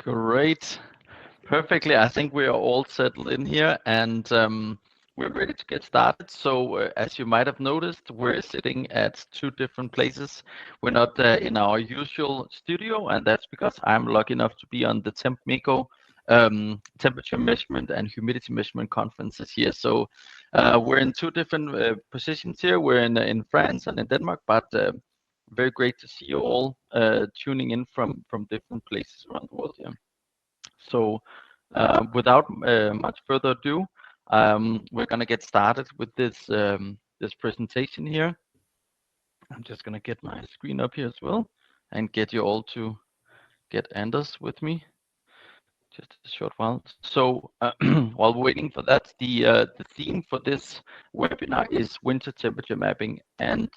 Great. Perfectly. I think we are all settled in here and we're ready to get started. So, as you might have noticed, we're sitting at two different places. We're not in our usual studio, and that's because I'm lucky enough to be on the TempMeco temperature measurement and humidity measurement conferences here. So, we're in two different positions here. We're in France and in Denmark, but very great to see you all tuning in from different places around the world here. So without much further ado, we're going to get started with this presentation here. I'm just going to get my screen up here as well and get you all to get Anders with me. Just a short while. So while waiting for that, the theme for this webinar is winter temperature mapping, and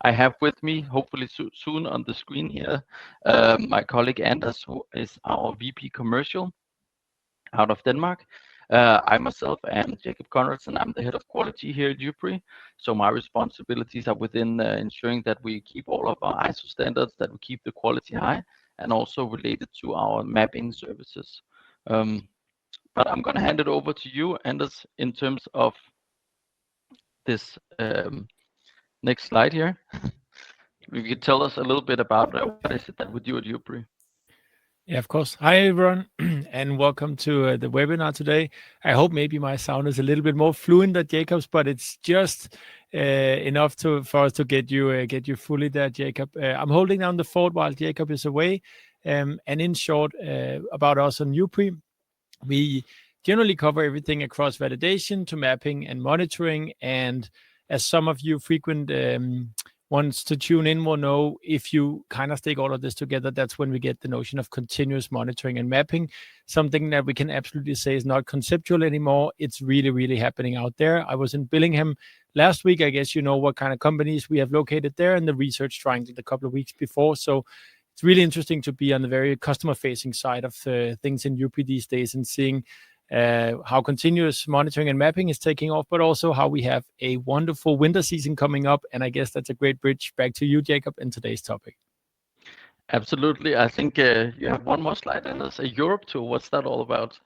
I have with me, hopefully soon on the screen here, my colleague Anders, who is our VP Commercial out of Denmark. I myself am Jacob Conrads, and I'm the head of quality here at GxP. So my responsibilities are within ensuring that we keep all of our ISO standards, that we keep the quality high, and also related to our mapping services. But I'm going to hand it over to you, Anders, in terms of this next slide here. You could tell us a little bit about what is it that we do at GxP. Yeah, of course. Hi, everyone, and welcome to the webinar today. I hope maybe my sound is a little bit more fluent than Jacob's, but it's just enough for us to get you fully there, Jacob. I'm holding down the fort while Jacob is away. And in short, about us on GxP, we generally cover everything across validation to mapping and monitoring. And as some of you frequent ones to tune in will know, if you kind of take all of this together, that's when we get the notion of continuous monitoring and mapping, something that we can absolutely say is not conceptual anymore. It's really, really happening out there. I was in Billingham last week. I guess you know what kind of companies we have located there, and the research triangle a couple of weeks before. So it's really interesting to be on the very customer-facing side of things in UP these days and seeing how continuous monitoring and mapping is taking off, but also how we have a wonderful winter season coming up. And I guess that's a great bridge back to you, Jacob, in today's topic. Absolutely. I think you have one more slide, and there's a Europe tour. What's that all about?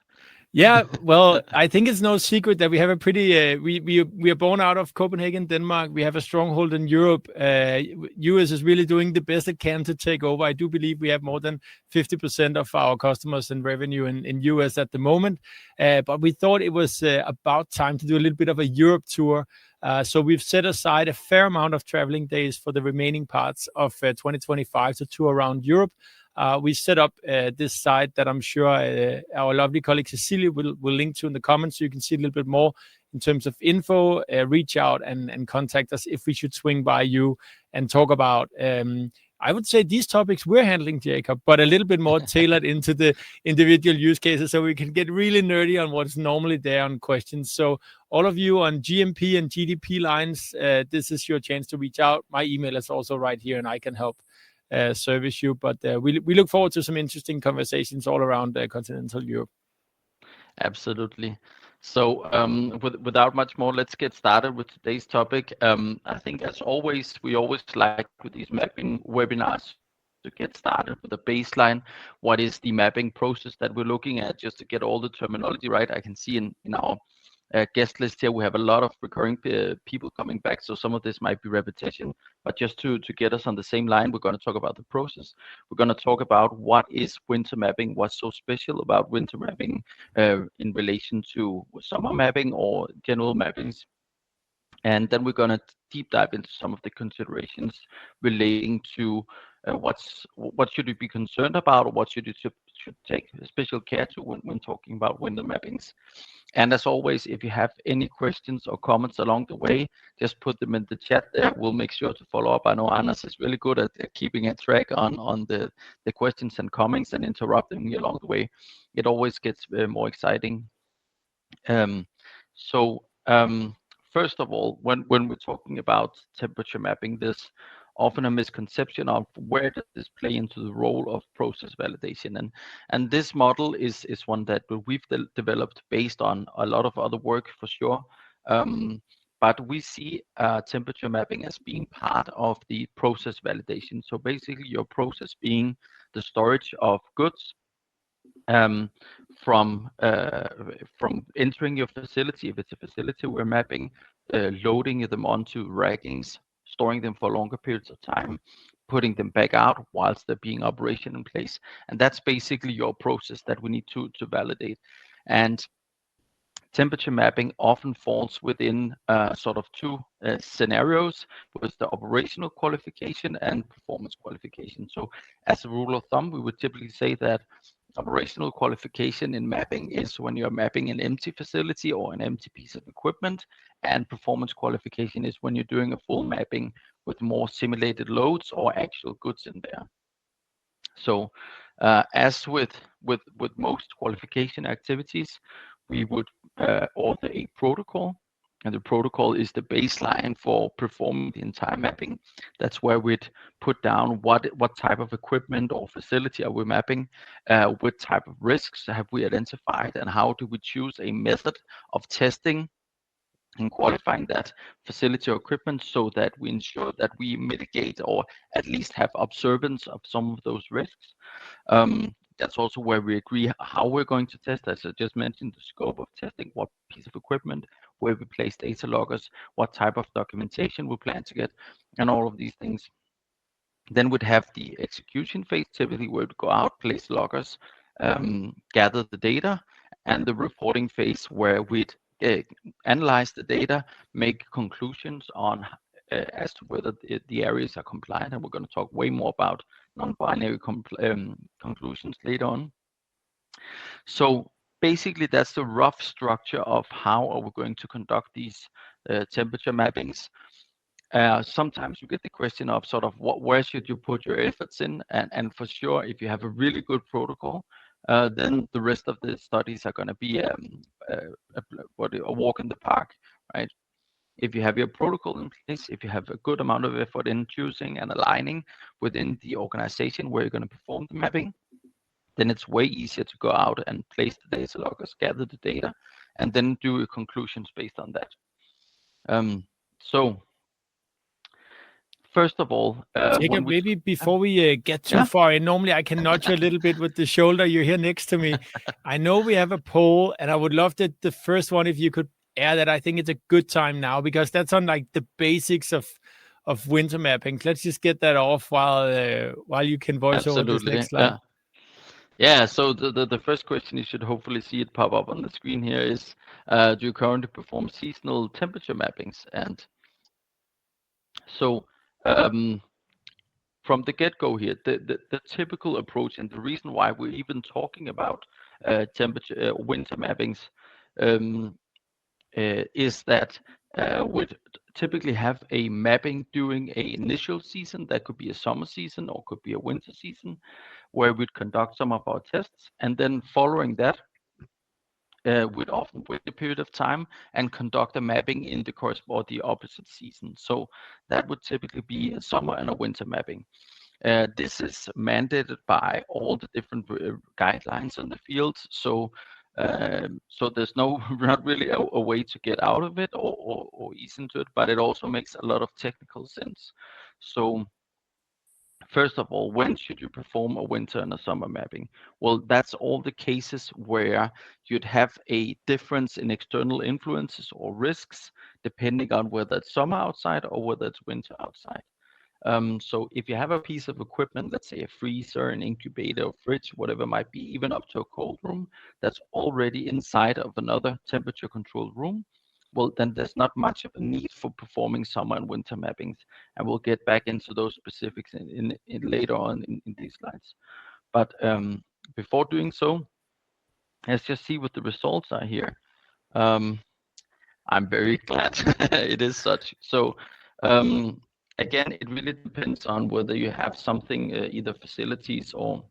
Yeah, well, I think it's no secret that we have a pretty. We are born out of Copenhagen, Denmark. We have a stronghold in Europe. US is really doing the best it can to take over. I do believe we have more than 50% of our customers and revenue in US at the moment. But we thought it was about time to do a little bit of a Europe tour. So we've set aside a fair amount of traveling days for the remaining parts of 2025 to tour around Europe. We set up this site that I'm sure our lovely colleague Cecilia will link to in the comments, so you can see a little bit more in terms of info. Reach out and contact us if we should swing by you and talk about, I would say, these topics we're handling, Jacob, but a little bit more tailored into the individual use cases, so we can get really nerdy on what's normally there on questions. So all of you on GMP and GDP lines, this is your chance to reach out. My email is also right here, and I can help service you. But we look forward to some interesting conversations all around continental Europe. Absolutely. So without much more, let's get started with today's topic. I think, as always, we always like with these mapping webinars to get started with a baseline. What is the mapping process that we're looking at, just to get all the terminology right? I can see in our guest list here, we have a lot of recurring people coming back, so some of this might be repetition, but just to get us on the same line, we're going to talk about the process. We're going to talk about what is winter mapping, what's so special about winter mapping in relation to summer mapping or general mappings. And then we're going to deep dive into some of the considerations relating to what should you be concerned about, or what should take special care to when talking about winter mappings. And as always, if you have any questions or comments along the way, just put them in the chat there. We'll make sure to follow up. I know Anders is really good at keeping a track on the questions and comments and interrupting me along the way. It always gets more exciting. First of all, when we're talking about temperature mapping, there's often a misconception of where does this play into the role of process validation, and this model is one that we've developed based on a lot of other work for sure, but we see temperature mapping as being part of the process validation. So basically, your process being the storage of goods um, from entering your facility, if it's a facility we're mapping, loading them onto rackings, storing them for longer periods of time, putting them back out whilst they're being operation in place. And that's basically your process that we need to validate. And temperature mapping often falls within sort of two scenarios, with the operational qualification and performance qualification. So as a rule of thumb, we would typically say that operational qualification in mapping is when you're mapping an empty facility or an empty piece of equipment, and performance qualification is when you're doing a full mapping with more simulated loads or actual goods in there. So as with most qualification activities, we would author a protocol, and the protocol is the baseline for performing the entire mapping. That's where we'd put down what type of equipment or facility are we mapping, what type of risks have we identified, and how do we choose a method of testing and qualifying that facility or equipment so that we ensure that we mitigate or at least have observance of some of those risks. That's also where we agree how we're going to test. As I just mentioned, the scope of testing, what piece of equipment, where we place data loggers, what type of documentation we plan to get, and all of these things. Then we'd have the execution phase, typically where we'd go out, place loggers, gather the data, and the reporting phase where we'd analyze the data, make conclusions on as to whether the areas are compliant, and we're going to talk way more about non-binary conclusions later on. So basically, that's the rough structure of how are we going to conduct these temperature mappings. Sometimes you get the question of sort of where should you put your efforts in, and for sure, if you have a really good protocol, then the rest of the studies are going to be a walk in the park, right? If you have your protocol in place, if you have a good amount of effort in choosing and aligning within the organization where you're going to perform the mapping, then it's way easier to go out and place the data loggers, gather the data, and then do your conclusions based on that. So first of all, Jacob, maybe before we get too far, and normally I can nudge you a little bit with the shoulder. You're here next to me. I know we have a poll, and I would love that the first one, if you could air that. I think it's a good time now, because that's on like the basics of winter mapping. Let's just get that off while you can voice over this next slide. Yeah, so the first question, you should hopefully see it pop up on the screen here, is do you currently perform seasonal temperature mappings? And so from the get-go here, the typical approach, and the reason why we're even talking about winter mappings, is that we'd typically have a mapping during an initial season. That could be a summer season or could be a winter season, where we'd conduct some of our tests, and then following that, we'd often wait a period of time and conduct a mapping in the the opposite season. So that would typically be a summer and a winter mapping. This is mandated by all the different guidelines in the field. So there's not really a way to get out of it or ease into it, but it also makes a lot of technical sense. So first of all, when should you perform a winter and a summer mapping? Well, that's all the cases where you'd have a difference in external influences or risks, depending on whether it's summer outside or whether it's winter outside. So if you have a piece of equipment, let's say a freezer, an incubator, a fridge, whatever it might be, even up to a cold room, that's already inside of another temperature controlled room, well, then there's not much of a need for performing summer and winter mappings. And we'll get back into those specifics in later on in these slides. But before doing so, let's just see what the results are here. I'm very glad it is such. So again, it really depends on whether you have something, either facilities or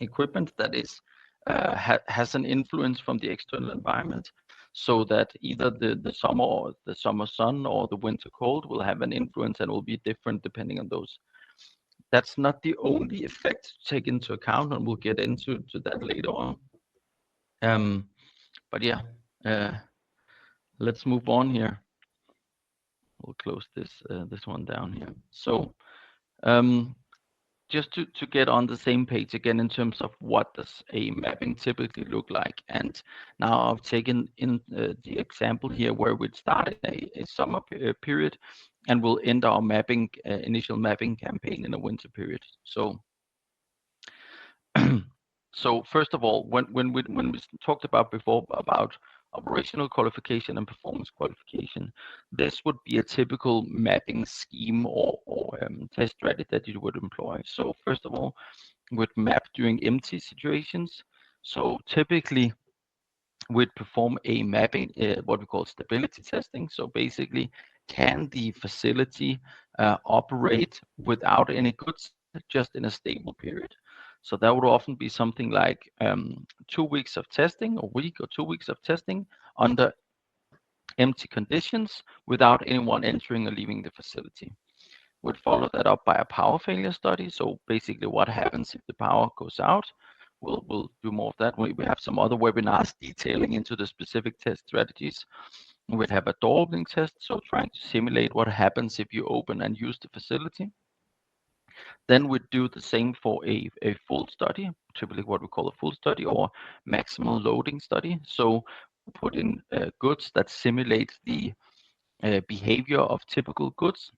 equipment that is has an influence from the external environment, so that either the summer sun or the winter cold will have an influence and will be different depending on those. That's not the only effect to take into account, and we'll get into that later on. But yeah, let's move on here. We'll close this one down here. So just to get on the same page again in terms of what does a mapping typically look like. And now I've taken in the example here where we'd start in a summer period and we'll end our mapping initial mapping campaign in a winter period. So so first of all, when we talked about before about operational qualification and performance qualification, this would be a typical mapping scheme or test strategy that you would employ. So first of all, we'd map during empty situations. So typically, we'd perform a mapping, what we call stability testing. So basically, can the facility operate without any goods, just in a stable period? So that would often be something like 2 weeks of testing, a week or 2 weeks of testing under empty conditions without anyone entering or leaving the facility. We'd follow that up by a power failure study. So basically what happens if the power goes out. We'll do more of that. We have some other webinars detailing into the specific test strategies. We'd have a door opening test, so trying to simulate what happens if you open and use the facility. Then we'd do the same for a full study, typically what we call a full study or maximal loading study. So put in goods that simulate the behavior of typical goods.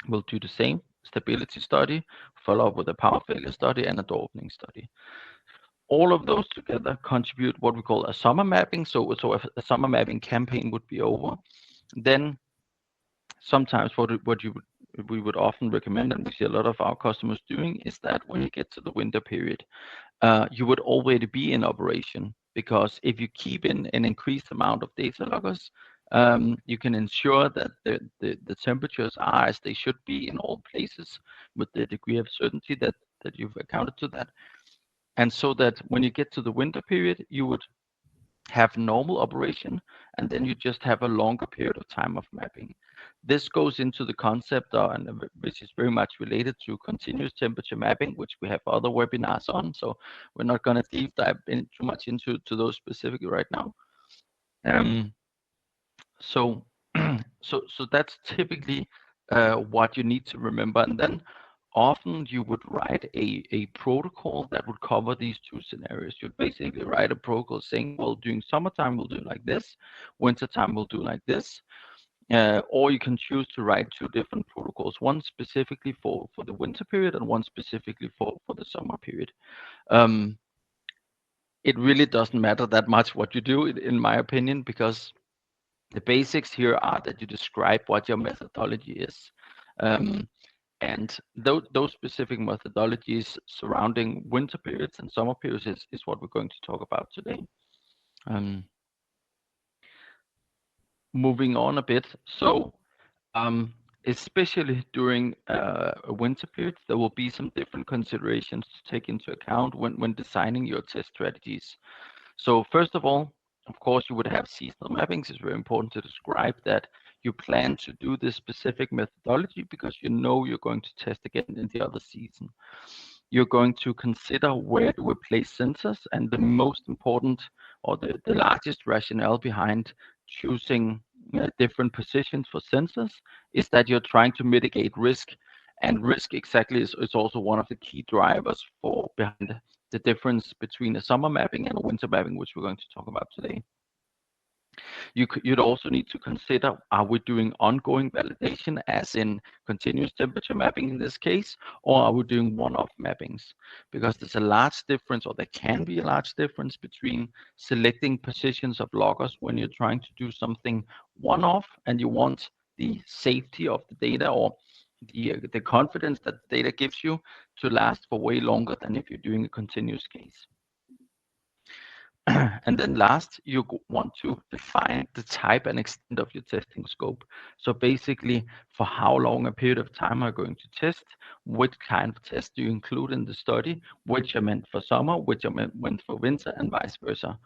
We'll do the same stability study, follow up with a power failure study and a door opening study. All of those together contribute what we call a summer mapping. So if a summer mapping campaign would be over, then sometimes we would often recommend, and we see a lot of our customers doing, is that when you get to the winter period, you would already be in operation, because if you keep in an increased amount of data loggers, you can ensure that the temperatures are as they should be in all places with the degree of certainty that you've accounted to that. And so that when you get to the winter period, you would have normal operation, and then you just have a longer period of time of mapping. This goes into the concept which is very much related to continuous temperature mapping, which we have other webinars on. So we're not going to deep dive in too much into those specifically right now. So that's typically what you need to remember. And then often you would write a protocol that would cover these two scenarios. You'd basically write a protocol saying, well, during summertime we'll do like this, wintertime we'll do like this. Or you can choose to write two different protocols, one specifically for the winter period and one specifically for the summer period. It really doesn't matter that much what you do, in my opinion, because the basics here are that you describe what your methodology is. And those specific methodologies surrounding winter periods and summer periods is what we're going to talk about today. Moving on a bit. So especially during a winter period, there will be some different considerations to take into account when designing your test strategies. So first of all, of course, you would have seasonal mappings. It's very important to describe that you plan to do this specific methodology because you know you're going to test again in the other season. You're going to consider where to place sensors, and the most important or the largest rationale behind choosing different positions for sensors is that you're trying to mitigate risk, and risk exactly is also one of the key drivers behind the difference between a summer mapping and a winter mapping, which we're going to talk about today. You'd also need to consider, are we doing ongoing validation, as in continuous temperature mapping in this case, or are we doing one-off mappings? Because there's a large difference, or there can be a large difference between selecting positions of loggers when you're trying to do something one-off and you want the safety of the data or the confidence that the data gives you to last for way longer than if you're doing a continuous case. And then last, you want to define the type and extent of your testing scope. So basically, for how long a period of time are you going to test, which kind of test do you include in the study, which are meant for summer, which are meant for winter, and vice versa.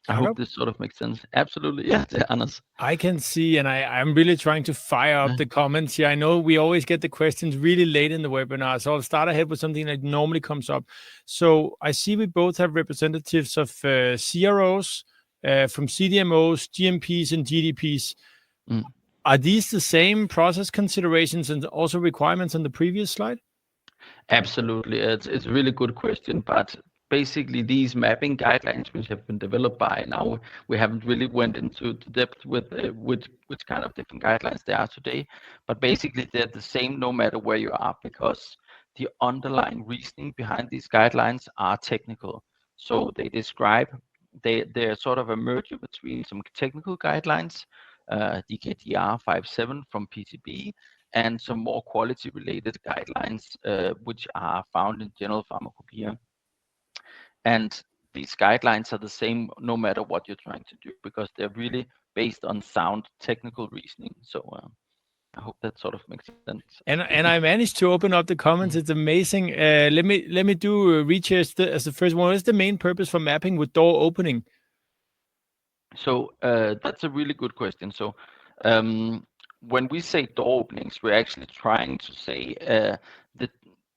I hope this sort of makes sense. Absolutely. Yeah, Anders. I can see, and I'm really trying to fire up the comments here. I know we always get the questions really late in the webinar, so I'll start ahead with something that normally comes up. So I see we both have representatives of CROs, from CDMOs, GMPs, and GDPs. Are these the same process considerations and also requirements on the previous slide? Absolutely. It's a really good question, but basically these mapping guidelines which have been developed by now, we haven't really went into depth with which kind of different guidelines there are today, but basically they're the same no matter where you are, because the underlying reasoning behind these guidelines are technical. So they're sort of a merger between some technical guidelines, DKDR 57 from PCB, and some more quality-related guidelines, which are found in General Pharmacopoeia. And these guidelines are the same no matter what you're trying to do, because they're really based on sound technical reasoning. So I hope that sort of makes sense. And I managed to open up the comments. It's amazing. Let me do research as the first one. What is the main purpose for mapping with door opening? So that's a really good question. So when we say door openings, we're actually trying to say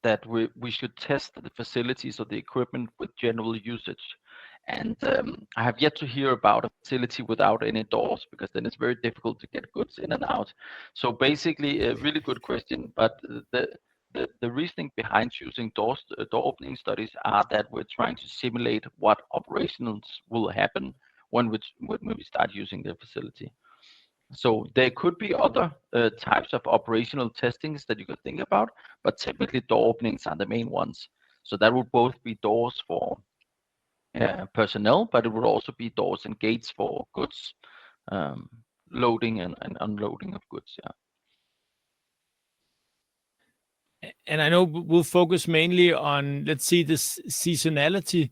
that we should test the facilities or the equipment with general usage. And I have yet to hear about a facility without any doors, because then it's very difficult to get goods in and out. So basically, a really good question. But the reasoning behind choosing door opening studies are that we're trying to simulate what operations will happen when we start using the facility. So there could be other types of operational testings that you could think about, but typically door openings are the main ones. So that would both be doors for personnel, but it would also be doors and gates for goods, um, loading and unloading of goods. Yeah. And I know we'll focus mainly on, let's see, this seasonality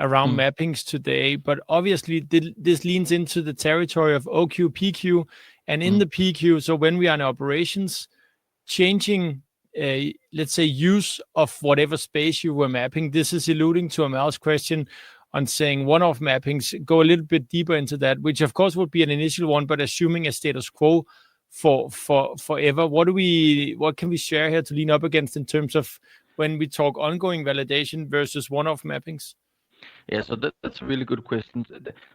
around mappings today, but obviously this leans into the territory of OQ, PQ, and in the PQ. So when we are in operations, changing, let's say, use of whatever space you were mapping. This is alluding to Amal's question on saying one-off mappings. Go a little bit deeper into that, which of course would be an initial one, but assuming a status quo for forever. What can we share here to lean up against in terms of when we talk ongoing validation versus one-off mappings? Yeah, so that's a really good question.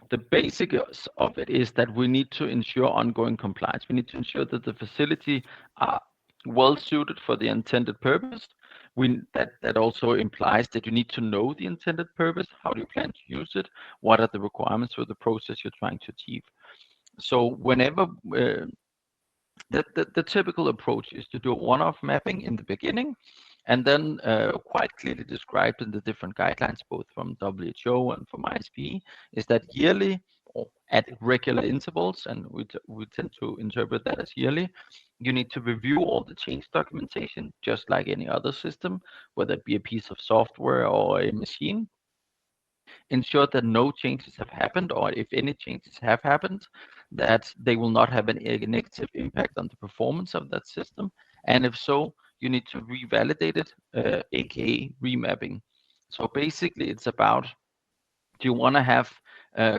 The basics of it is that we need to ensure ongoing compliance. We need to ensure that the facility are well suited for the intended purpose. That also implies that you need to know the intended purpose. How do you plan to use it? What are the requirements for the process you're trying to achieve? So whenever the typical approach is to do a one-off mapping in the beginning, and then quite clearly described in the different guidelines, both from WHO and from ISP, is that yearly or at regular intervals, and we tend to interpret that as yearly, you need to review all the change documentation, just like any other system, whether it be a piece of software or a machine. Ensure that no changes have happened, or if any changes have happened, that they will not have any negative impact on the performance of that system. And if so, you need to revalidate it, aka remapping. So basically, it's about, do you want to have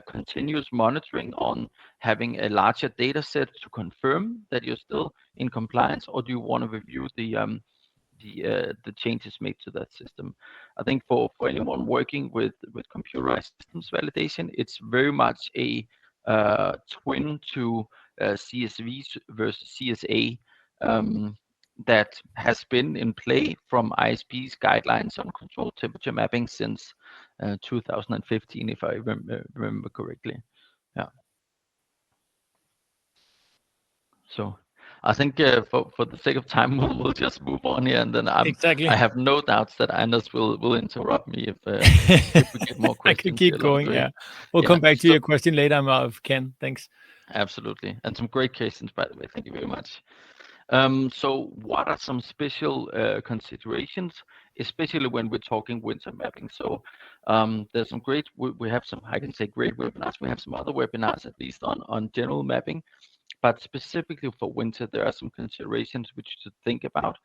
continuous monitoring on having a larger data set to confirm that you're still in compliance, or do you want to review the changes made to that system? I think for anyone working with computerized systems validation, it's very much a twin to CSV versus CSA, that has been in play from ISP's guidelines on controlled temperature mapping since 2015, if I remember correctly. Yeah. So I think for the sake of time, we'll just move on here, and then Exactly. I have no doubts that Anders will interrupt me if we get more I questions. could keep going. Yeah, we'll Yeah. come back to So your question later, Amal, if we can. Thanks. absolutely, and some great questions, by the way. Thank you very much. So what are some special considerations, especially when we're talking winter mapping? So there's some great, we have some, I can say great webinars. We have some other webinars, at least on general mapping. But specifically for winter, there are some considerations which you should think about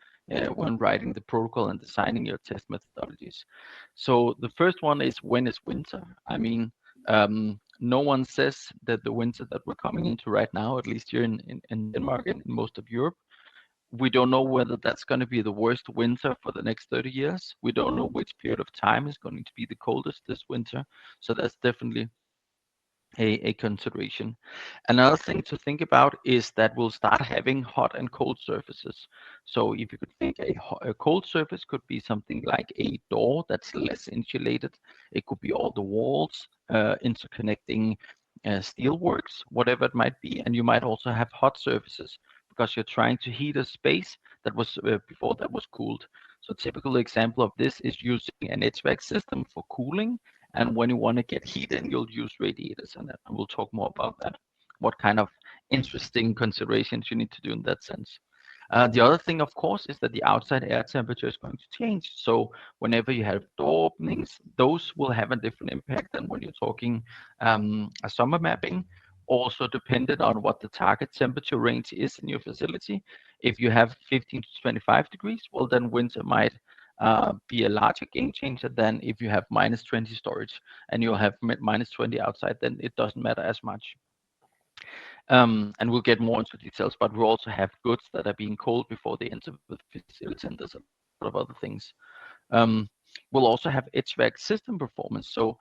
when writing the protocol and designing your test methodologies. So the first one is, when is winter? I mean, no one says that the winter that we're coming into right now, at least here in Denmark and in most of Europe, we don't know whether that's going to be the worst winter for the next 30 years. We don't know which period of time is going to be the coldest this winter. So that's definitely a consideration. Another thing to think about is that we'll start having hot and cold surfaces. So if you could think a cold surface could be something like a door that's less insulated. It could be all the walls, interconnecting steel works, whatever it might be. And you might also have hot surfaces because you're trying to heat a space that was before that was cooled. So typical example of this is using an HVAC system for cooling, and when you want to get heat in, you'll use radiators, and we'll talk more about that. What kind of interesting considerations you need to do in that sense. The other thing, of course, is that the outside air temperature is going to change. So whenever you have door openings, those will have a different impact than when you're talking a summer mapping. Also dependent on what the target temperature range is in your facility. If you have 15 to 25 degrees, well, then winter might be a larger game changer than if you have -20 storage and you'll have -20 outside, then it doesn't matter as much. And we'll get more into details, but we also have goods that are being cold before they enter the facility, and there's a lot of other things. Um, we'll also have HVAC system performance. So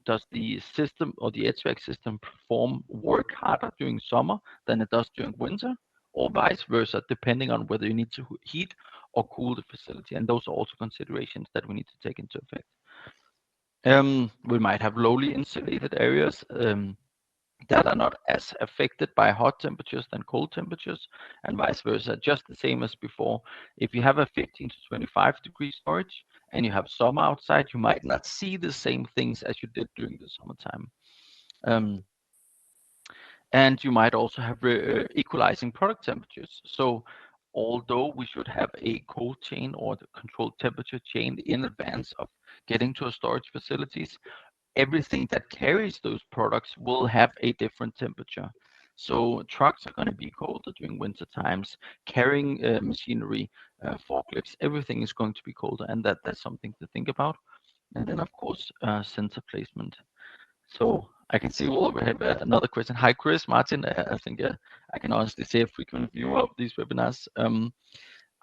does the system or the HVAC system perform work harder during summer than it does during winter, or vice versa, depending on whether you need to heat or cool the facility? And those are also considerations that we need to take into effect. We might have lowly insulated areas that are not as affected by hot temperatures than cold temperatures, and vice versa, just the same as before. If you have a 15 to 25 degree storage and you have summer outside, you might not see the same things as you did during the summertime. Um, and you might also have equalizing product temperatures. So although we should have a cold chain or the controlled temperature chain in advance of getting to a storage facilities, everything that carries those products will have a different temperature. So trucks are going to be colder during winter times. Carrying machinery, forklifts, everything is going to be colder, and that's something to think about. And then, of course, sensor placement. So I can see we already have another question. Hi, Chris, Martin. I think I can honestly say a frequent viewer of these webinars.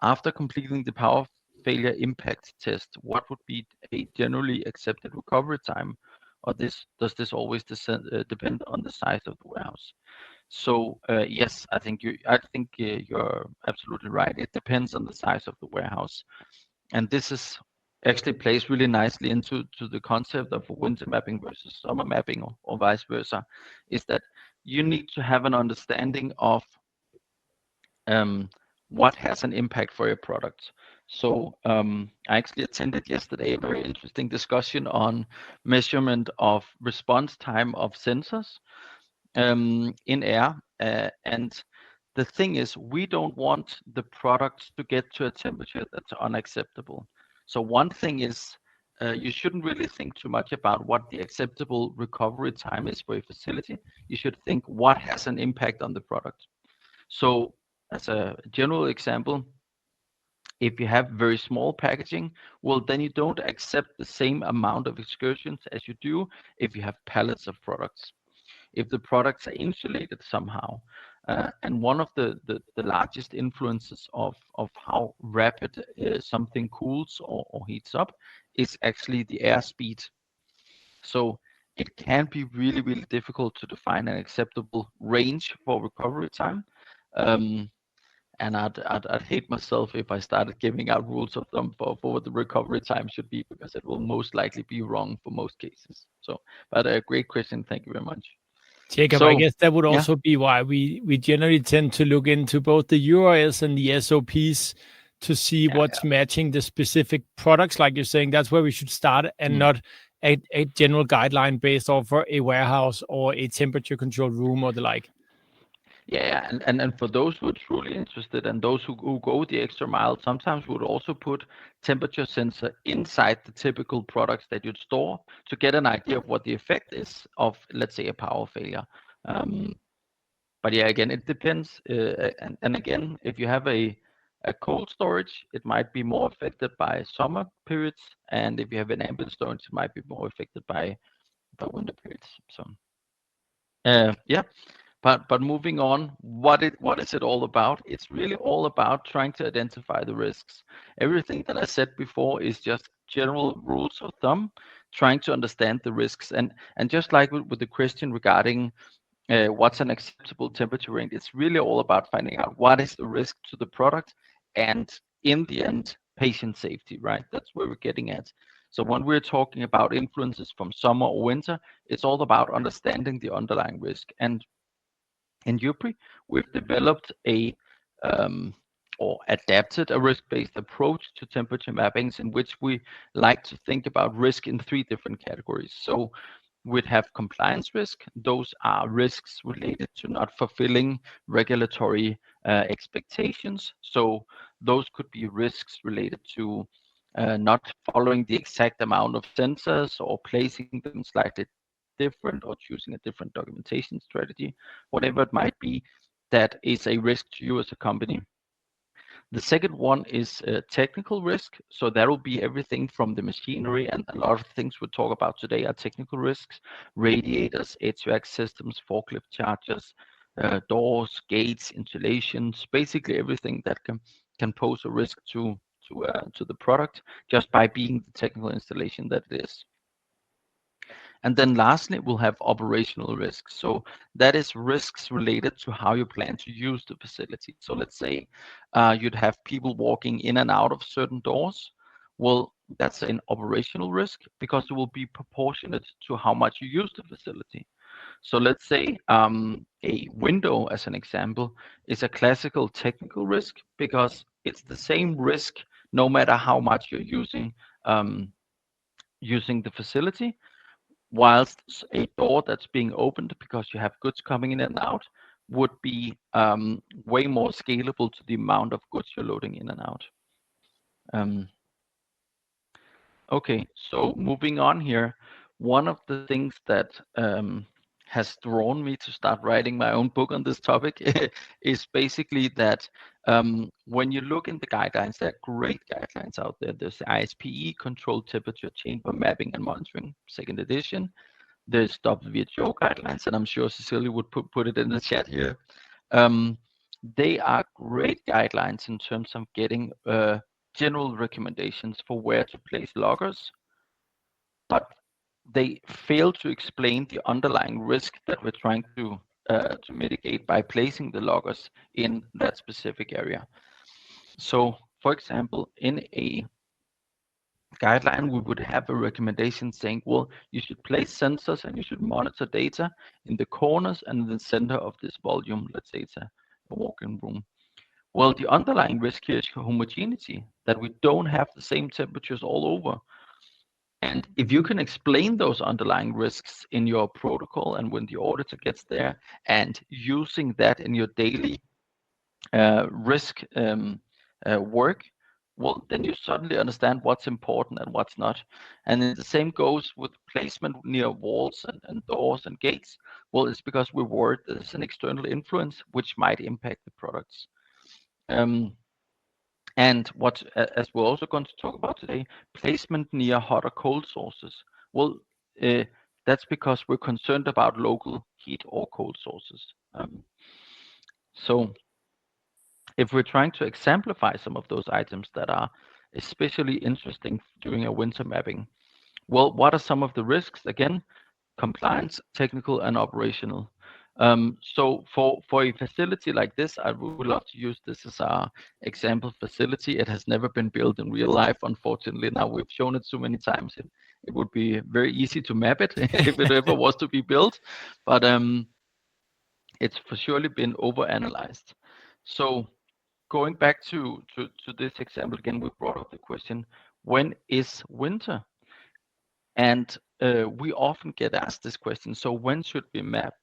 After completing the power failure impact test, what would be a generally accepted recovery time? Or does this always depend on the size of the warehouse? So yes, you're absolutely right. It depends on the size of the warehouse, and this is actually plays really nicely into the concept of winter mapping versus summer mapping, or vice versa. Is that you need to have an understanding of um, what has an impact for your product. So I actually attended yesterday a very interesting discussion on measurement of response time of sensors in air. And the thing is, we don't want the products to get to a temperature that's unacceptable. So one thing is, you shouldn't really think too much about what the acceptable recovery time is for a facility. You should think what has an impact on the product. So as a general example, if you have very small packaging, well, then you don't accept the same amount of excursions as you do if you have pallets of products. If the products are insulated somehow, and one of the largest influences of how rapid something cools or heats up is actually the air speed. So it can be really, really difficult to define an acceptable range for recovery time. Um, and I'd hate myself if I started giving out rules of thumb for what the recovery time should be, because it will most likely be wrong for most cases. So, but a great question. Thank you very much. Jacob, I So, guess that would yeah, also be why we generally tend to look into both the URS and the SOPs to see yeah, what's matching the specific products. Like you're saying, that's where we should start, and mm, not a general guideline based off for a warehouse or a temperature controlled room or the like. yeah, and for those who are truly interested and those who go the extra mile, sometimes we would also put temperature sensor inside the typical products that you'd store to get an idea of what the effect is of, let's say, a power failure. Um, but yeah, again, it depends. And again, if you have a cold storage, it might be more affected by summer periods, and if you have an ambient storage, it might be more affected by winter periods. So yeah, but moving on, what is it all about? It's really all about trying to identify the risks. Everything that I said before is just general rules of thumb trying to understand the risks. And just like with the question regarding what's an acceptable temperature range, it's really all about finding out what is the risk to the product, and in the end, patient safety, right? That's where we're getting at. So when we're talking about influences from summer or winter, it's all about understanding the underlying risk. And in GxP, we've developed um, or adapted a risk-based approach to temperature mappings, in which we like to think about risk in three different categories. So we'd have compliance risk. Those are risks related to not fulfilling regulatory expectations. So those could be risks related to not following the exact amount of sensors, or placing them slightly different, or choosing a different documentation strategy, whatever it might be, that is a risk to you as a company. The second one is technical risk. So that will be everything from the machinery, and a lot of things we'll talk about today are technical risks: radiators, HVAC systems, forklift chargers, doors, gates, insulations, basically everything that can pose a risk to the product just by being the technical installation that it is. And then lastly, we'll have operational risks. So that is risks related to how you plan to use the facility. So let's say you'd have people walking in and out of certain doors. Well, that's an operational risk, because it will be proportionate to how much you use the facility. So let's say a window, as an example, is a classical technical risk, because it's the same risk no matter how much you're using the facility, whilst a door that's being opened because you have goods coming in and out would be way more scalable to the amount of goods you're loading in and out. Um, okay, so moving on here, one of the things that has drawn me to start writing my own book on this topic is basically that when you look in the guidelines, there are great guidelines out there. There's the ISPE, Controlled Temperature Chamber Mapping and Monitoring, second edition. There's WHO guidelines, and I'm sure Cecilia would put it in the chat here. They are great guidelines in terms of getting general recommendations for where to place loggers, but they fail to explain the underlying risk that we're trying to mitigate by placing the loggers in that specific area. So, for example, in a guideline, we would have a recommendation saying, well, you should place sensors and you should monitor data in the corners and in the center of this volume. Let's say it's a walk-in room. Well, the underlying risk here is homogeneity, that we don't have the same temperatures all over. And if you can explain those underlying risks in your protocol, and when the auditor gets there, and using that in your daily risk work, well, then you suddenly understand what's important and what's not. And then the same goes with placement near walls and doors and gates. Well, it's because we're worried there's an external influence which might impact the products. And what, as we're also going to talk about today, placement near hot or cold sources. Well, that's because we're concerned about local heat or cold sources. So if we're trying to exemplify some of those items that are especially interesting during a winter mapping, well, what are some of the risks? Again, compliance, technical, and operational. So for a facility like this, I would love to use this as our example facility. It has never been built in real life, unfortunately. Now we've shown it so many times, it would be very easy to map it if it ever was to be built, but it's for surely been overanalyzed. So going back to this example again, we brought up the question, when is winter? And we often get asked this question, so when should we map?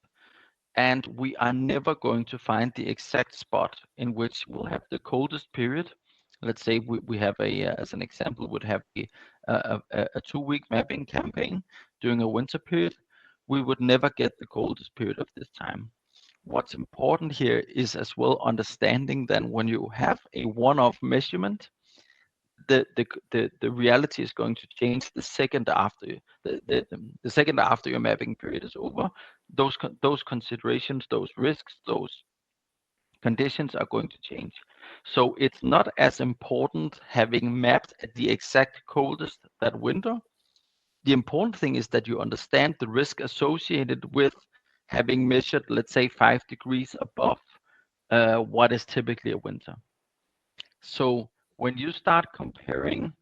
And we are never going to find the exact spot in which we'll have the coldest period. Let's say we have as an example, would have a 2-week mapping campaign during a winter period. We would never get the coldest period of this time. What's important here is as well understanding then when you have a one-off measurement, the reality is going to change the second after the second after your mapping period is over. Those considerations, those risks, those conditions are going to change. So it's not as important having mapped at the exact coldest that winter, the important thing is that you understand the risk associated with having measured, let's say, 5 degrees above what is typically a winter. So when you start comparing,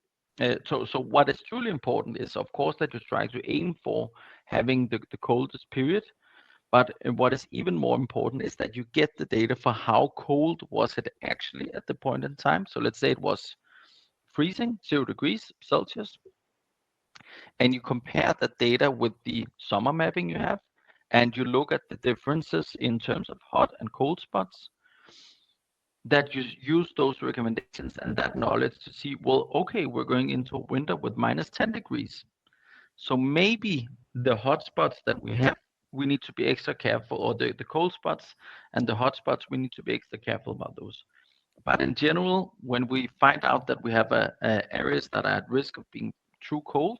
so what is truly important is, of course, that you try to aim for having the coldest period. But what is even more important is that you get the data for how cold was it actually at the point in time. So let's say it was freezing, 0 degrees Celsius, and you compare the data with the summer mapping you have, and you look at the differences in terms of hot and cold spots, that you use those recommendations and that knowledge to see, well, okay, we're going into a winter with minus 10 degrees. So maybe the hot spots that we have, we need to be extra careful, or the cold spots and the hot spots, we need to be extra careful about those. But in general, when we find out that we have areas that are at risk of being too cold,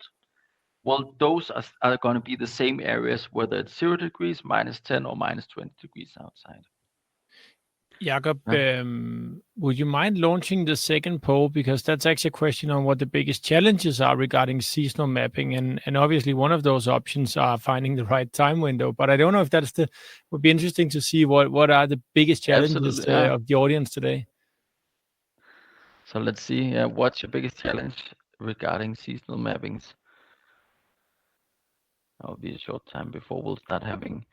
well, those are going to be the same areas, whether it's 0 degrees, minus 10, or minus 20 degrees outside. Jakob, would you mind launching the second poll? Because that's actually a question on what the biggest challenges are regarding seasonal mapping. And obviously one of those options are finding the right time window. But I don't know if that's would be interesting to see what are the biggest challenges of the audience today. So let's see, what's your biggest challenge regarding seasonal mappings? It'll be a short time before we'll start having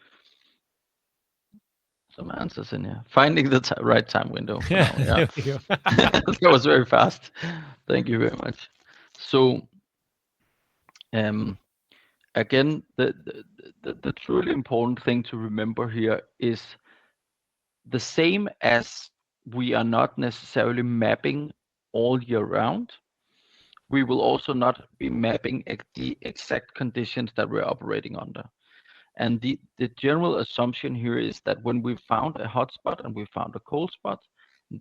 some answers in here. Finding the right time window for now. Yeah, that was very fast. Thank you very much. So, again, the truly important thing to remember here is the same as we are not necessarily mapping all year round. We will also not be mapping the exact conditions that we're operating under. And the general assumption here is that when we found a hot spot and we found a cold spot,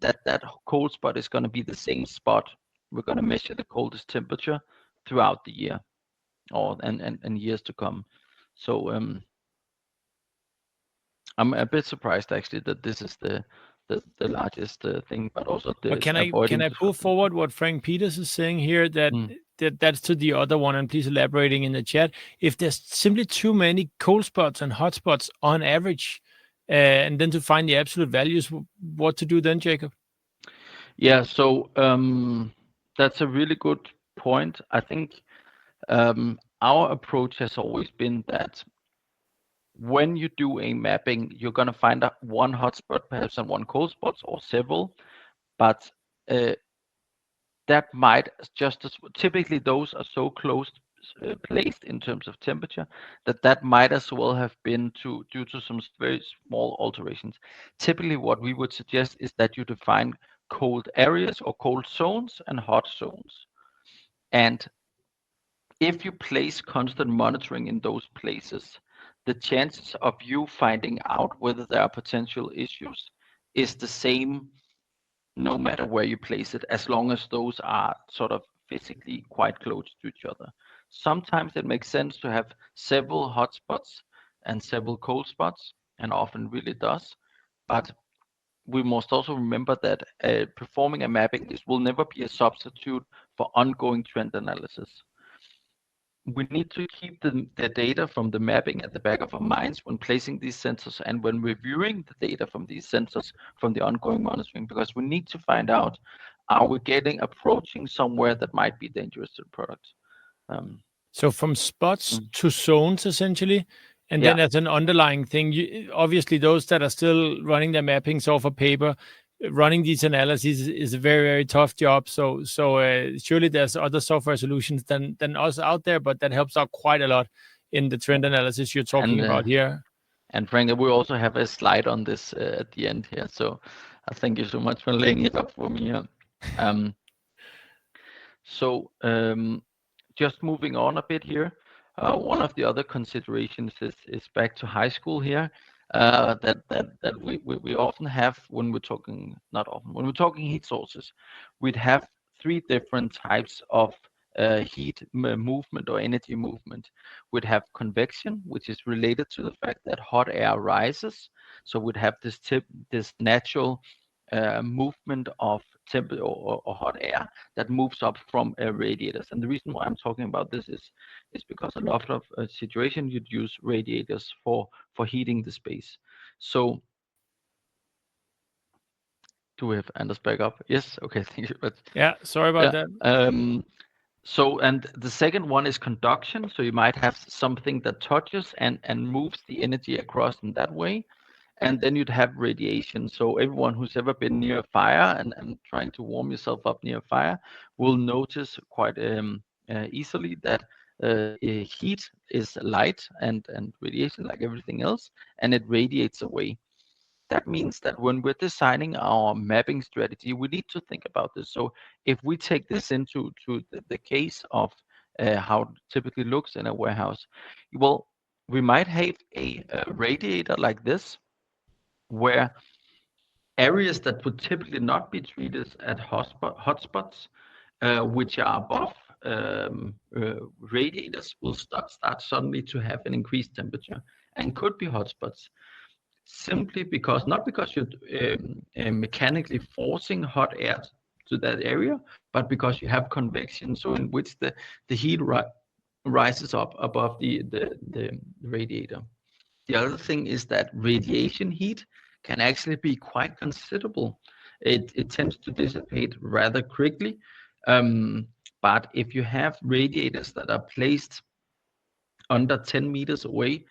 that cold spot is going to be the same spot. We're going to measure the coldest temperature throughout the year, or and years to come. So I'm a bit surprised actually that this is the largest thing, but also but can I pull forward what Frank Peters is saying here, that's to the other one, and please elaborating in the chat. If there's simply too many cold spots and hot spots on average, and then to find the absolute values, what to do then, Jacob? Yeah, so that's a really good point. I think our approach has always been that when you do a mapping, you're going to find out one hotspot, perhaps, and one cold spot, or several, but that might just as typically those are so close placed in terms of temperature that might as well have been due to some very small alterations. Typically, what we would suggest is that you define cold areas or cold zones and hot zones, and if you place constant monitoring in those places, the chances of you finding out whether there are potential issues is the same no matter where you place it, as long as those are sort of physically quite close to each other. Sometimes it makes sense to have several hot spots and several cold spots, and often really does. But we must also remember that performing a mapping, this will never be a substitute for ongoing trend analysis. We need to keep the data from the mapping at the back of our minds when placing these sensors and when reviewing the data from these sensors from the ongoing monitoring, because we need to find out, are we approaching somewhere that might be dangerous to the product? So from spots to zones, essentially, and then as an underlying thing, obviously those that are still running their mappings off of paper, running these analyses is a very, very tough job. So surely there's other software solutions than us out there, but that helps out quite a lot in the trend analysis you're talking about here. And Frank, we also have a slide on this at the end here. So I thank you so much for laying it up for me. Just moving on a bit here. One of the other considerations is back to high school here. That we often have when we're talking, not often, when we're talking heat sources, we'd have three different types of heat movement or energy movement. We'd have convection, which is related to the fact that hot air rises. So we'd have this natural movement of temperature or hot air that moves up from radiators. And the reason why I'm talking about this is because a lot of situations you'd use radiators for heating the space. So do we have Anders back up? Yes. Okay. Thank you. But Yeah, sorry about yeah. that. So, and the second one is conduction. So you might have something that touches and moves the energy across in that way. And then you'd have radiation. So everyone who's ever been near a fire and trying to warm yourself up near a fire will notice quite easily that heat is light and radiation like everything else, and it radiates away. That means that when we're designing our mapping strategy, we need to think about this. So if we take this into the case of how it typically looks in a warehouse, well, we might have a radiator like this, where areas that would typically not be treated at hotspots, which are above radiators, will start suddenly to have an increased temperature and could be hotspots, simply because, not because you're mechanically forcing hot air to that area, but because you have convection, so in which the heat rises up above the radiator. The other thing is that radiation heat can actually be quite considerable. It tends to dissipate rather quickly. But if you have radiators that are placed under 10 meters away,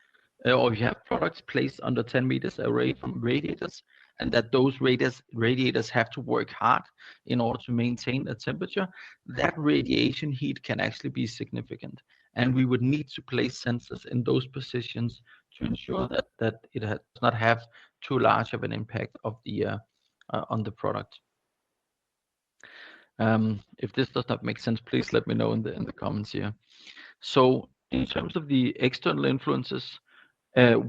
or you have products placed under 10 meters away from radiators, and that those radiators have to work hard in order to maintain a temperature, that radiation heat can actually be significant. And we would need to place sensors in those positions to ensure that it does not have too large of an impact of the on the product. If this does not make sense, please let me know in the comments here. So in terms of the external influences,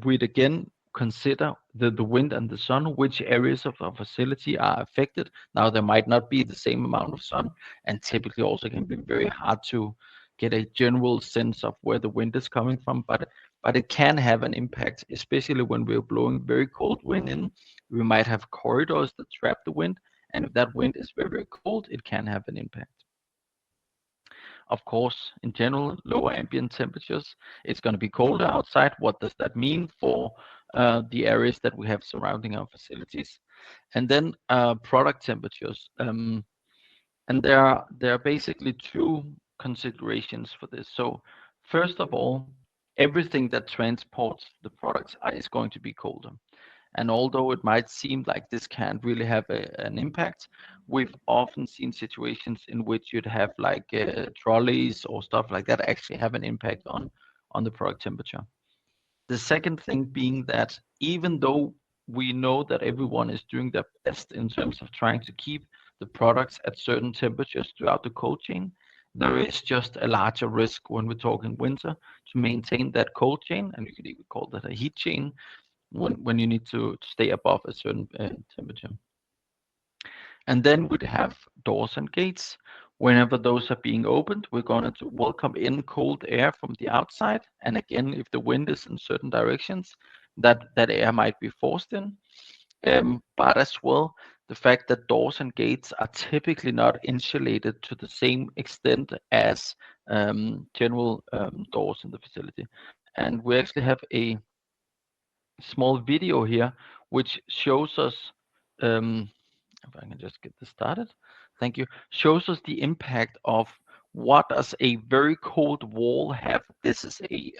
we'd again consider the wind and the sun, which areas of our facility are affected. Now, there might not be the same amount of sun, and typically also can be very hard to get a general sense of where the wind is coming from, but it can have an impact, especially when we're blowing very cold wind in. We might have corridors that trap the wind, and if that wind is very, very cold, it can have an impact. Of course, in general, lower ambient temperatures, it's going to be colder outside. What does that mean for the areas that we have surrounding our facilities? And then product temperatures. And there are basically two considerations for this. So first of all, everything that transports the products is going to be colder. And although it might seem like this can't really have an impact, we've often seen situations in which you'd have like trolleys or stuff like that actually have an impact on the product temperature. The second thing being that even though we know that everyone is doing their best in terms of trying to keep the products at certain temperatures throughout the cold chain, there is just a larger risk when we're talking winter to maintain that cold chain, and you could even call that a heat chain, when you need to stay above a certain temperature. And then we'd have doors and gates. Whenever those are being opened, we're going to welcome in cold air from the outside. And again, if the wind is in certain directions, that air might be forced in. But as well, the fact that doors and gates are typically not insulated to the same extent as general doors in the facility. And we actually have a small video here which shows us, if I can just get this started, thank you, shows us the impact of what does a very cold wall have. This is a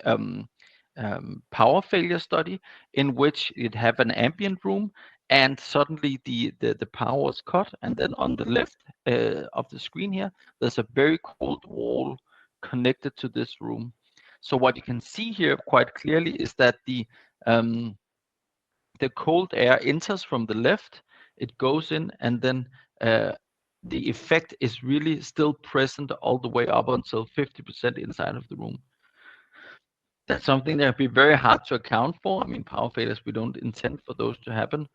power failure study in which it have an ambient room, and suddenly the power was cut, and then on the left of the screen here, there's a very cold wall connected to this room. So what you can see here quite clearly is that um, the cold air enters from the left, it goes in, and then the effect is really still present all the way up until 50% inside of the room. That's something that would be very hard to account for. I mean, power failures, we don't intend for those to happen.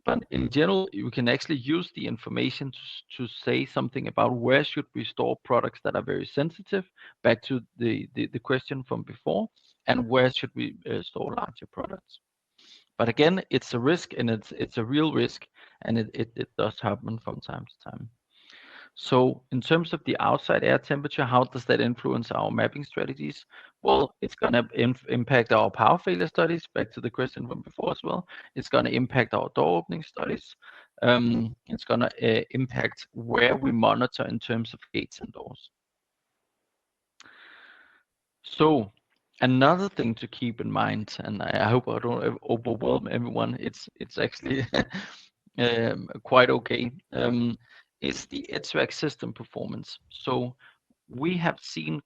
But in general, you can actually use the information to say something about where should we store products that are very sensitive, back to the question from before, and where should we store larger products. But again, it's a risk, and it's a real risk. and it does happen from time to time. So in terms of the outside air temperature, how does that influence our mapping strategies? Well, it's going to impact our power failure studies, back to the question from before as well. It's going to impact our door opening studies. It's going to impact where we monitor in terms of gates and doors. So another thing to keep in mind, and I hope I don't overwhelm everyone, it's actually quite okay, is the HVAC system performance. So we have seen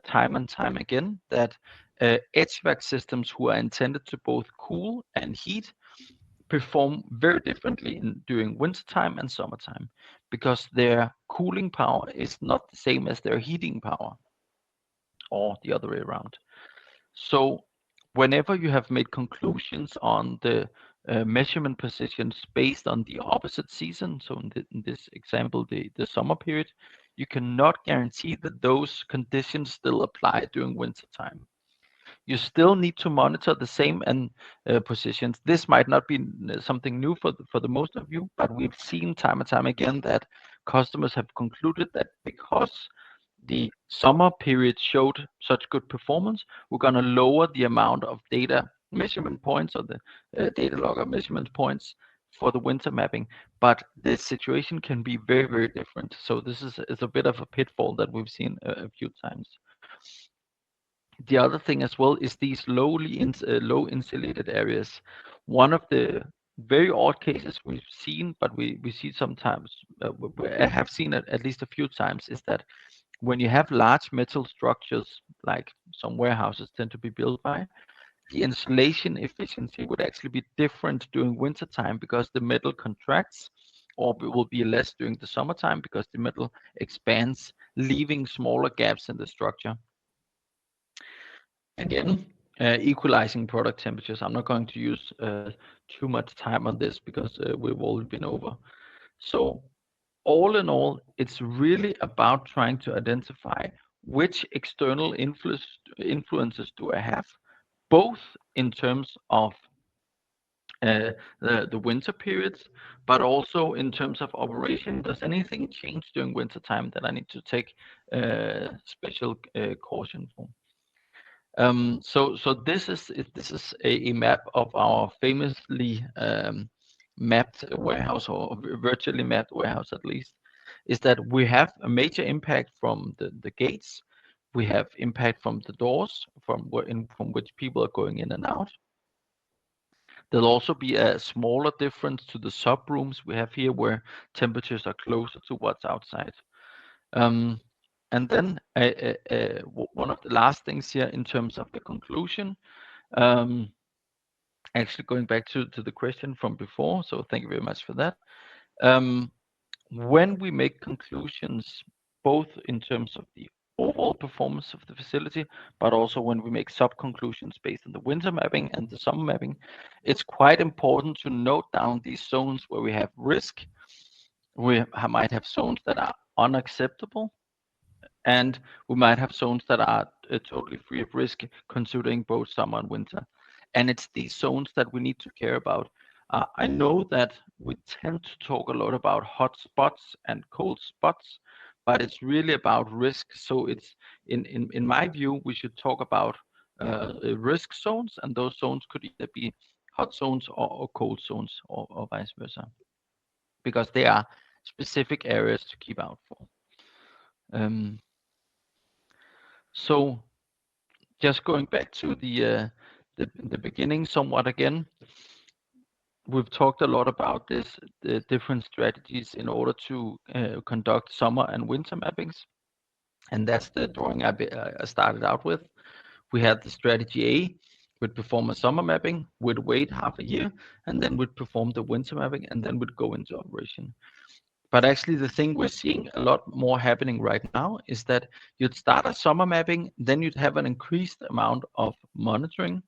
time and time again that HVAC systems who are intended to both cool and heat perform very differently during wintertime and summertime, because their cooling power is not the same as their heating power, or the other way around. So whenever you have made conclusions on the measurement positions based on the opposite season, so in this example, the summer period, you cannot guarantee that those conditions still apply during winter time. You still need to monitor the same and positions. This might not be something new for the most of you, but we've seen time and time again that customers have concluded that because the summer period showed such good performance, we're going to lower the amount of data measurement points, or the data logger measurement points for the winter mapping. But the situation can be very, very different. So this is a bit of a pitfall that we've seen a few times. The other thing as well is these low insulated areas. One of the very odd cases we've seen, but we see sometimes, I have seen it at least a few times, is that when you have large metal structures, like some warehouses tend to be built by, the insulation efficiency would actually be different during winter time, because the metal contracts, or will be less during the summertime because the metal expands, leaving smaller gaps in the structure. Again, equalizing product temperatures. I'm not going to use too much time on this because we've already been over. So all in all, it's really about trying to identify which external influences do I have, both in terms of the winter periods, but also in terms of operation. Does anything change during winter time that I need to take special caution for? So this is a map of our famously mapped warehouse, or virtually mapped warehouse at least. Is that we have a major impact from the gates. We have impact from the doors, from which people are going in and out. There'll also be a smaller difference to the sub rooms we have here, where temperatures are closer to what's outside. And then one of the last things here in terms of the conclusion, actually going back to the question from before, so thank you very much for that. When we make conclusions, both in terms of the overall performance of the facility, but also when we make sub-conclusions based on the winter mapping and the summer mapping, it's quite important to note down these zones where we have risk. We might have zones that are unacceptable, and we might have zones that are totally free of risk, considering both summer and winter. And it's these zones that we need to care about. I know that we tend to talk a lot about hot spots and cold spots, but it's really about risk. So it's in my view, we should talk about risk zones, and those zones could either be hot zones or cold zones, or vice versa, because they are specific areas to keep out for. So just going back to the beginning somewhat again, we've talked a lot about the different strategies in order to conduct summer and winter mappings, and that's the drawing I started out with. We had the strategy A, we'd perform a summer mapping, we'd wait half a year, and then we'd perform the winter mapping, and then we'd go into operation. But actually, the thing we're seeing a lot more happening right now is that you'd start a summer mapping, then you'd have an increased amount of monitoring.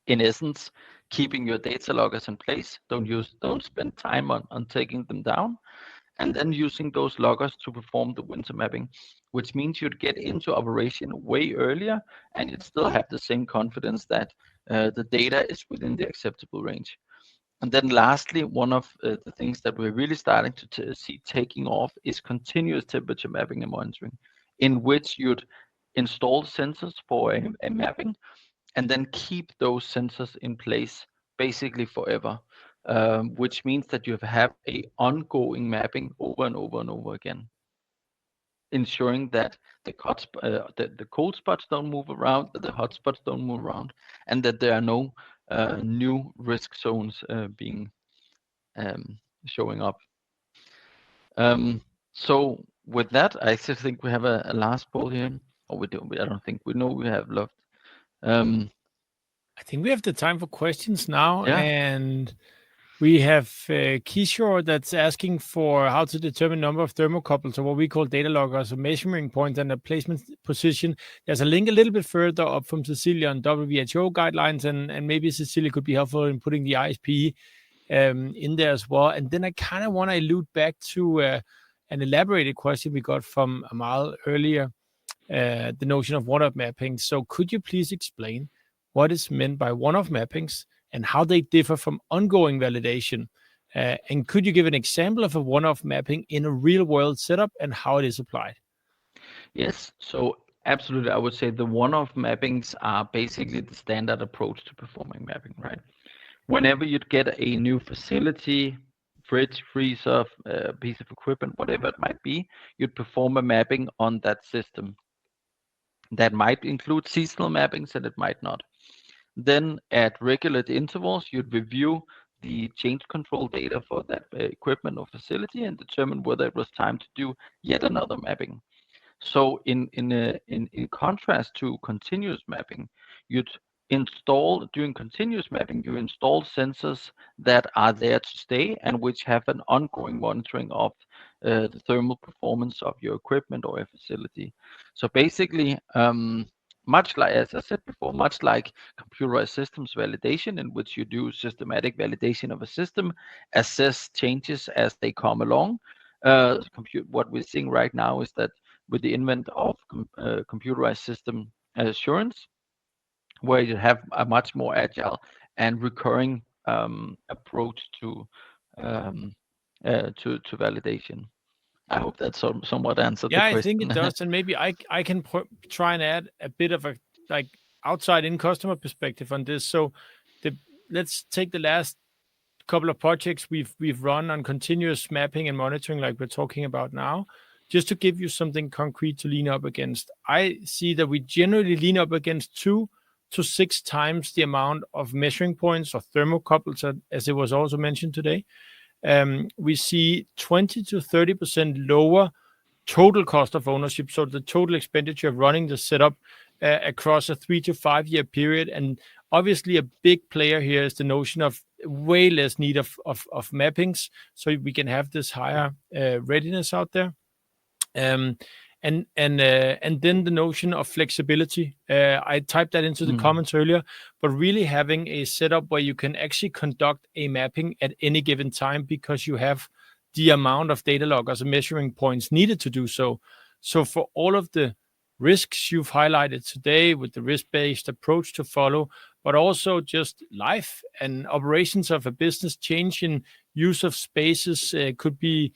In essence, keeping your data loggers in place. Don't spend time on taking them down, and then using those loggers to perform the winter mapping, which means you'd get into operation way earlier, and you'd still have the same confidence that the data is within the acceptable range. And then lastly, one of the things that we're really starting to see taking off is continuous temperature mapping and monitoring, in which you'd install sensors for a mapping and then keep those sensors in place basically forever, which means that you have a ongoing mapping over and over and over again, ensuring that the cold spots don't move around, that the hot spots don't move around, and that there are no new risk zones being showing up. So with that, I still think we have a last poll here. Or we don't. I don't think we know we have left. I think we have the time for questions now, Yeah. and we have Kishore that's asking for how to determine number of thermocouples, or what we call data loggers, or measuring points and a placement position. There's a link a little bit further up from Cecilia on WHO guidelines, and maybe Cecilia could be helpful in putting the ISP in there as well. And then I kind of want to allude back to an elaborated question we got from Amal earlier, the notion of one-off mapping. So could you please explain what is meant by one-off mappings and how they differ from ongoing validation? And could you give an example of a one-off mapping in a real-world setup and how it is applied? Yes. So absolutely, I would say the one-off mappings are basically the standard approach to performing mapping, right? Whenever you'd get a new facility, fridge, freezer, piece of equipment, whatever it might be, you'd perform a mapping on that system. That might include seasonal mappings and it might not. Then at regular intervals, you'd review the change control data for that equipment or facility and determine whether it was time to do yet another mapping. So in contrast to continuous mapping, you'd install during continuous mapping, you install sensors that are there to stay and which have an ongoing monitoring of the thermal performance of your equipment or a facility. So basically, much like, as I said before, much like computerized systems validation, in which you do systematic validation of a system, assess changes as they come along. What we're seeing right now is that with the invent of computerized system assurance, where you have a much more agile and recurring approach to validation. I hope that somewhat answered the Yeah, I question. think it does. And maybe I can try and add a bit of a like outside in customer perspective on this. So let's take the last couple of projects we've run on continuous mapping and monitoring, like we're talking about now, just to give you something concrete to lean up against. I see that we generally lean up against 2 to 6 times the amount of measuring points or thermocouples, as it was also mentioned today. We see 20 to 30% lower total cost of ownership, so the total expenditure of running the setup across a 3 to 5 year period. And obviously a big player here is the notion of way less need of mappings, so we can have this higher readiness out there. And then the notion of flexibility. I typed that into the comments earlier, but really having a setup where you can actually conduct a mapping at any given time because you have the amount of data loggers and measuring points needed to do so. So for all of the risks you've highlighted today, with the risk-based approach to follow, but also just life and operations of a business, change in use of spaces, could be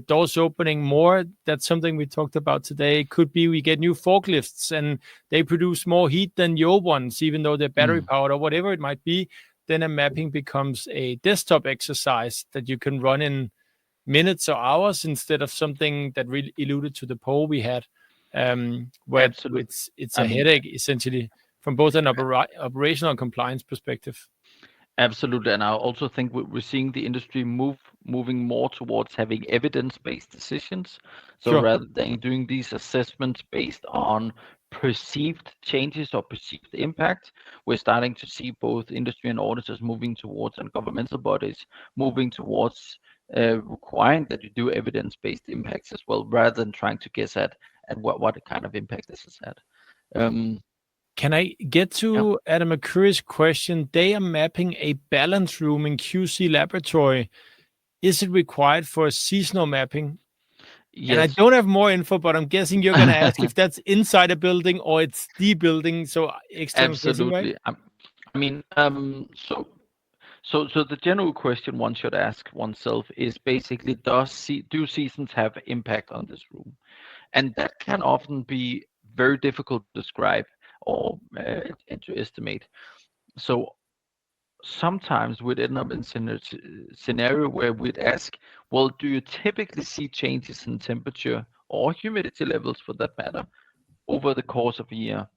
doors opening more. That's something we talked about today. Could be we get new forklifts and they produce more heat than the old ones, even though they're battery powered or whatever it might be. Then a mapping becomes a desktop exercise that you can run in minutes or hours instead of something that really alluded to the poll we had, where it's a headache essentially from both an operational and compliance perspective. Absolutely, and I also think we're seeing the industry moving more towards having evidence-based decisions. So Sure. rather than doing these assessments based on perceived changes or perceived impact, we're starting to see both industry and auditors moving towards, and governmental bodies moving towards requiring that you do evidence-based impacts as well, rather than trying to guess at what kind of impact this has had. Can I get to Adam McCurry's question? They are mapping a balance room in QC laboratory. Is it required for a seasonal mapping? Yes. And I don't have more info, but I'm guessing you're going to ask if that's inside a building or it's the building, so external facing, right? Absolutely. I mean, so So the general question one should ask oneself is basically, do seasons have impact on this room? And that can often be very difficult to describe or and to estimate. So sometimes we'd end up in scenario where we'd ask, well, do you typically see changes in temperature or humidity levels for that matter over the course of a year?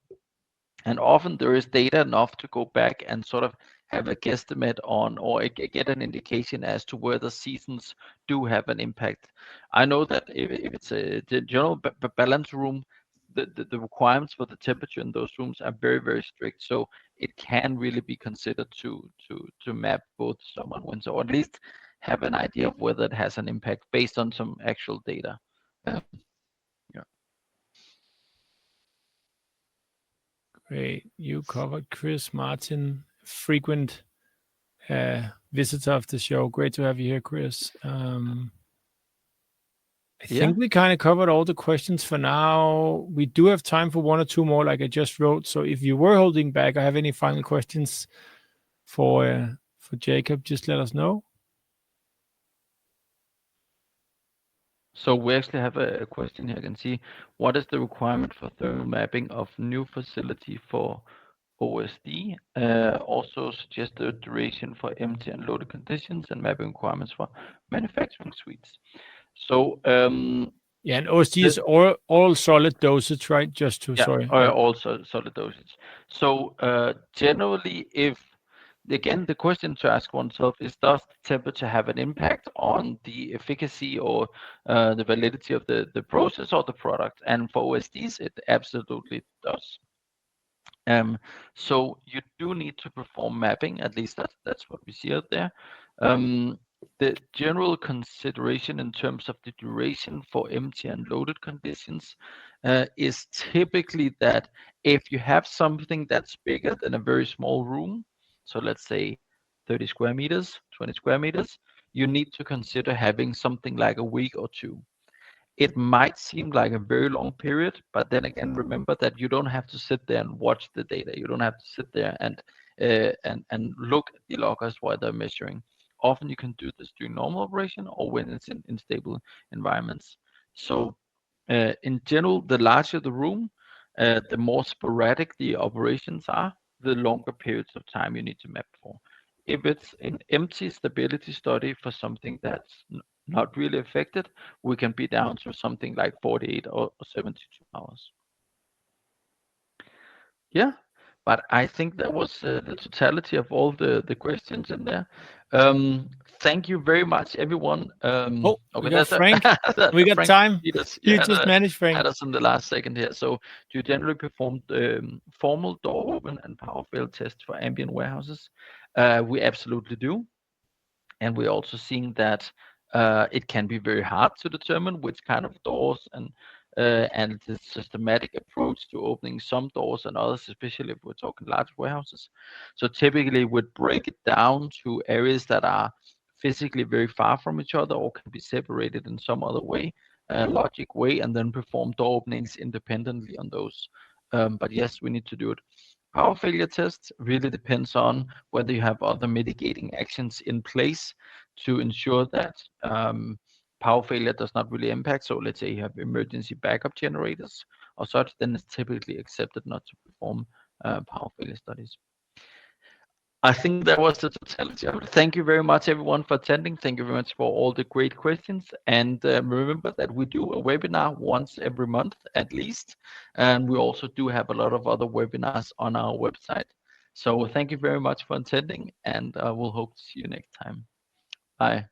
And often there is data enough to go back and sort of have a guesstimate on or get an indication as to whether seasons do have an impact. I know that if it's the general balance room, the requirements for the temperature in those rooms are very, very strict. So it can really be considered to map both summer and winter, or at least have an idea of whether it has an impact based on some actual data. Yeah. Great. You covered Chris Martin, frequent visitor of the show. Great to have you here, Chris. I Yeah. think we kind of covered all the questions for now. We do have time for one or two more, like I just wrote. So if you were holding back or have any final questions for Jacob, just let us know. So we actually have a question here. I can see, what is the requirement for thermal mapping of new facility for OSD? Also suggest the duration for empty and loaded conditions and mapping requirements for manufacturing suites. So Yeah, and OSD is all solid dosage, right? Just to, yeah, sorry. Yeah. also solid dosage. So generally, if again, the question to ask oneself is, does the temperature have an impact on the efficacy or the validity of the process or the product? And for OSDs, it absolutely does. So you do need to perform mapping, at least that's what we see out there. The general consideration in terms of the duration for empty and loaded conditions is typically that if you have something that's bigger than a very small room, so let's say 30 square meters, 20 square meters, you need to consider having something like a week or two. It might seem like a very long period, but then again, remember that you don't have to sit there and watch the data. You don't have to sit there and look at the loggers while they're measuring. Often you can do this during normal operation or when it's in stable environments. So in general, the larger the room, the more sporadic the operations are, the longer periods of time you need to map for. If it's an empty stability study for something that's not really affected, we can be down to something like 48 or 72 hours. Yeah, but I think that was the totality of all the questions in there. Thank you very much, everyone. Oh, we Okay, got Frank. We got Frank time. Peters. You You just managed, had Frank. us in the last second here. So, do you generally perform formal door open and power fail tests for ambient warehouses? We absolutely do. And we're also seeing that it can be very hard to determine which kind of doors and the systematic approach to opening some doors and others, especially if we're talking large warehouses. So typically we'd break it down to areas that are physically very far from each other or can be separated in some other way, logic way, and then perform door openings independently on those. But yes, we need to do it. Power failure tests really depends on whether you have other mitigating actions in place to ensure that power failure does not really impact. So let's say you have emergency backup generators or such, then it's typically accepted not to perform power failure studies. I think that was the totality of it. Thank you very much, everyone, for attending. Thank you very much for all the great questions. And remember that we do a webinar once every month at least. And we also do have a lot of other webinars on our website. So thank you very much for attending, and we'll hope to see you next time. Bye.